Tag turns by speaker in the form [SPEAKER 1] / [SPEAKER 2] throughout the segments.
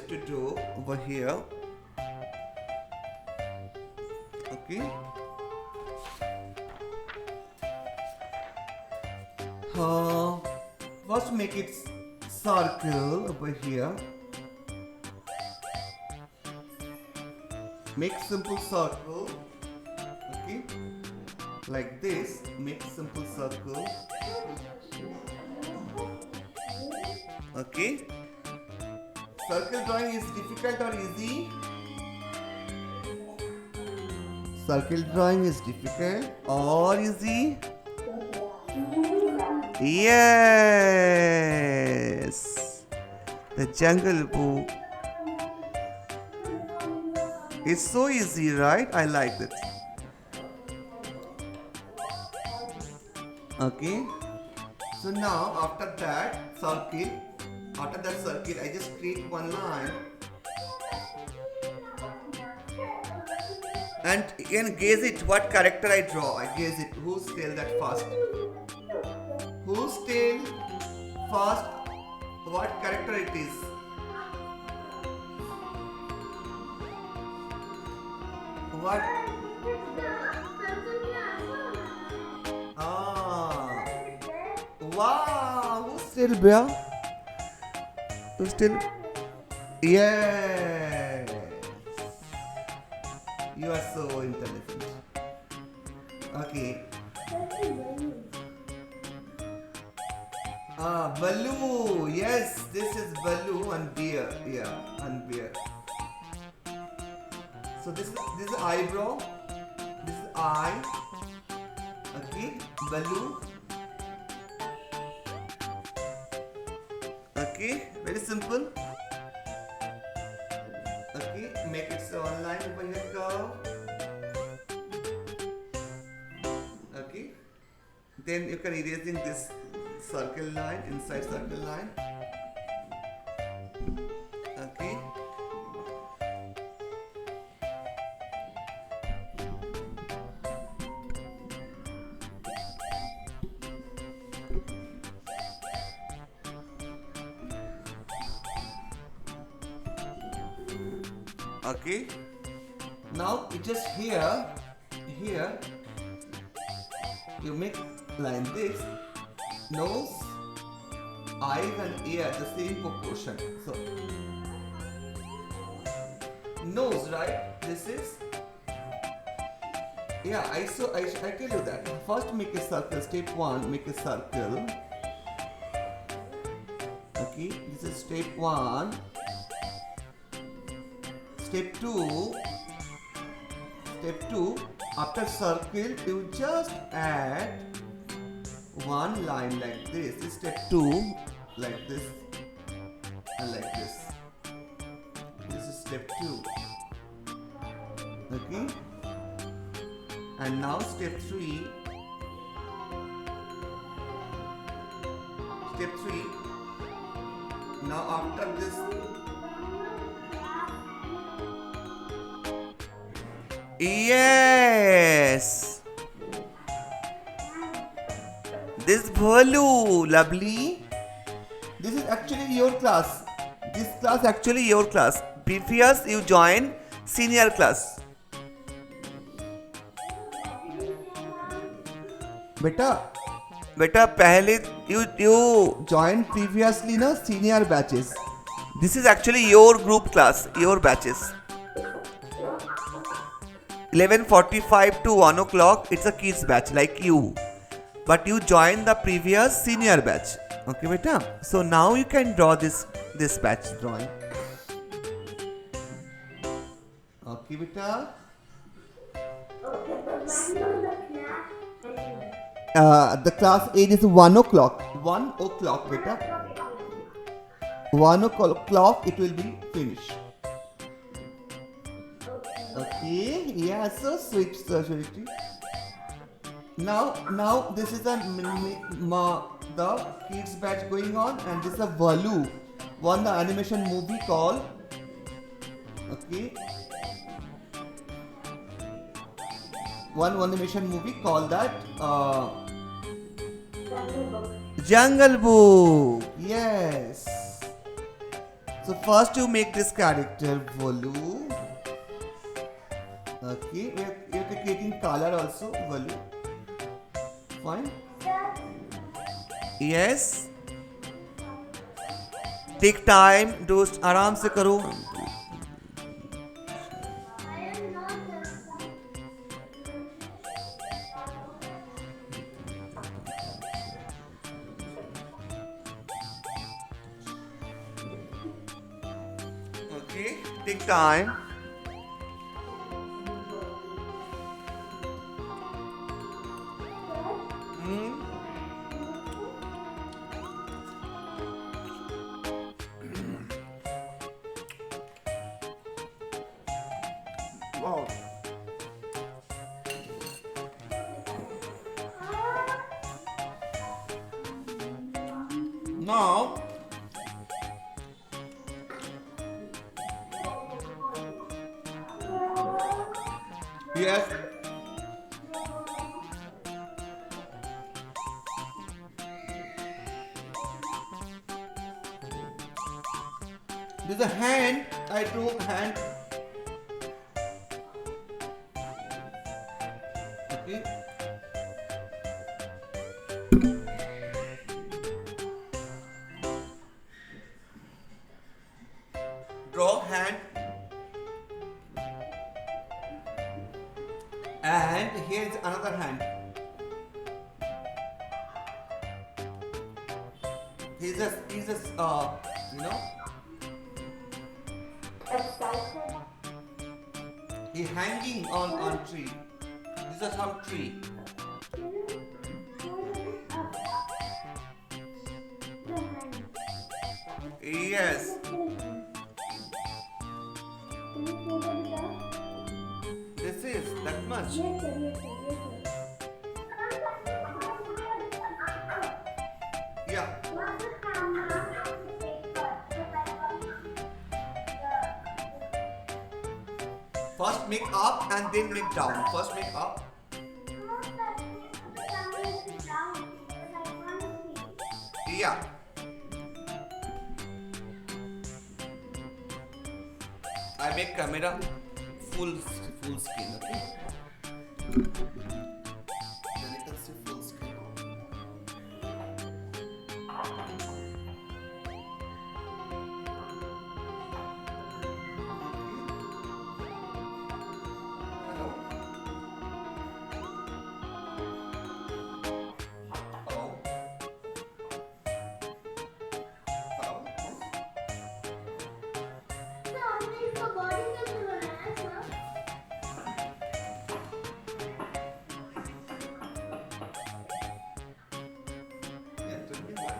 [SPEAKER 1] to do over here. Okay. First make it circle over here. Make simple circle. Okay. Like this. Make simple circle. Okay. Circle drawing is difficult or easy? Circle drawing is difficult or easy? Yes. The Jungle Book. It's so easy, right? I like it. Okay. So now after that circle, I just create one line. And you can guess it what character I draw. I guess it. Who's tell that first? Who's tell first what character it is? What? Ah. Wow. Who's still Bia? Who's still? Yes. You are so intelligent. Okay. Baloo. Yes, this is Baloo and bear. Yeah, and bear. So this is eyebrow. This is eye. Okay, Baloo. Okay, very simple. Okay, make it so online over here curve. Okay, then you can erasing this circle line inside circle line. Okay. Okay. Now it just here you make line this. Nose, eyes and ear the same proportion. So nose, right? This is I tell you that. First make a circle. Step 1, make a circle. Okay, this is step 1. Step 2. After circle, you just add one line like this. This is step 2, like this and like this. This is step 2. Okay. And now step 3. Step 3. Now after this. Yes. This Bolu, lovely. This is actually your class. This class actually your class. Previous you join senior class. Beta पहले you joined previously na senior batches. This is actually your group class, your batches. 11:45 to 1 o'clock, it's a kids batch like you. But you join the previous senior batch. Okay, beta. So now you can draw this batch drawing. Okay, beta. The class age is 1 o'clock. 1 o'clock, beta. 1 o'clock it will be finished. Okay, yeah, so sweet, so sweet. Now this is the kids batch going on, and this is a Valu, one the animation movie called. Okay. One animation movie called that Jungle Book. Yes. So first you make this character Volu. Okay, we are creating color also, Volu. Fine. Yes. Take time, दोस्त आराम से करो. Okay, take time. Wow. Now, yes, there's a hand. I drew hand. Okay. Draw hand. And here is another hand. He's just you know, he hanging on tree. This is some tree. Yes. This is that much. Yeah. First make up and then make down. First make up. Yeah. I make camera full screen, okay? Then you can see full screen. Hello. Hello. Hello. Yeah, tell me why.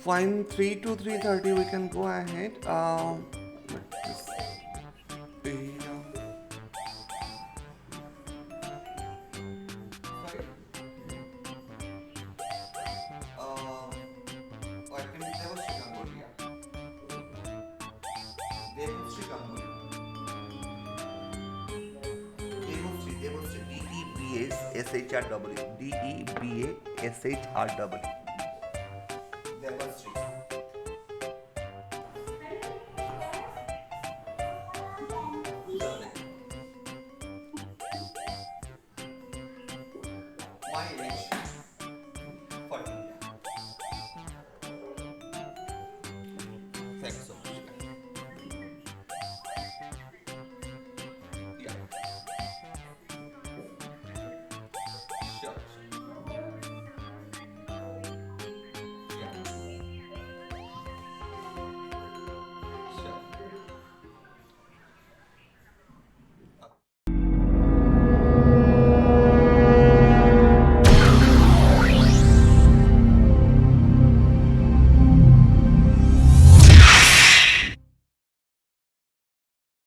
[SPEAKER 1] Fine, 3 to 3:30 we can go ahead. SHRW. DEBASHRW. Demonstrate. My image.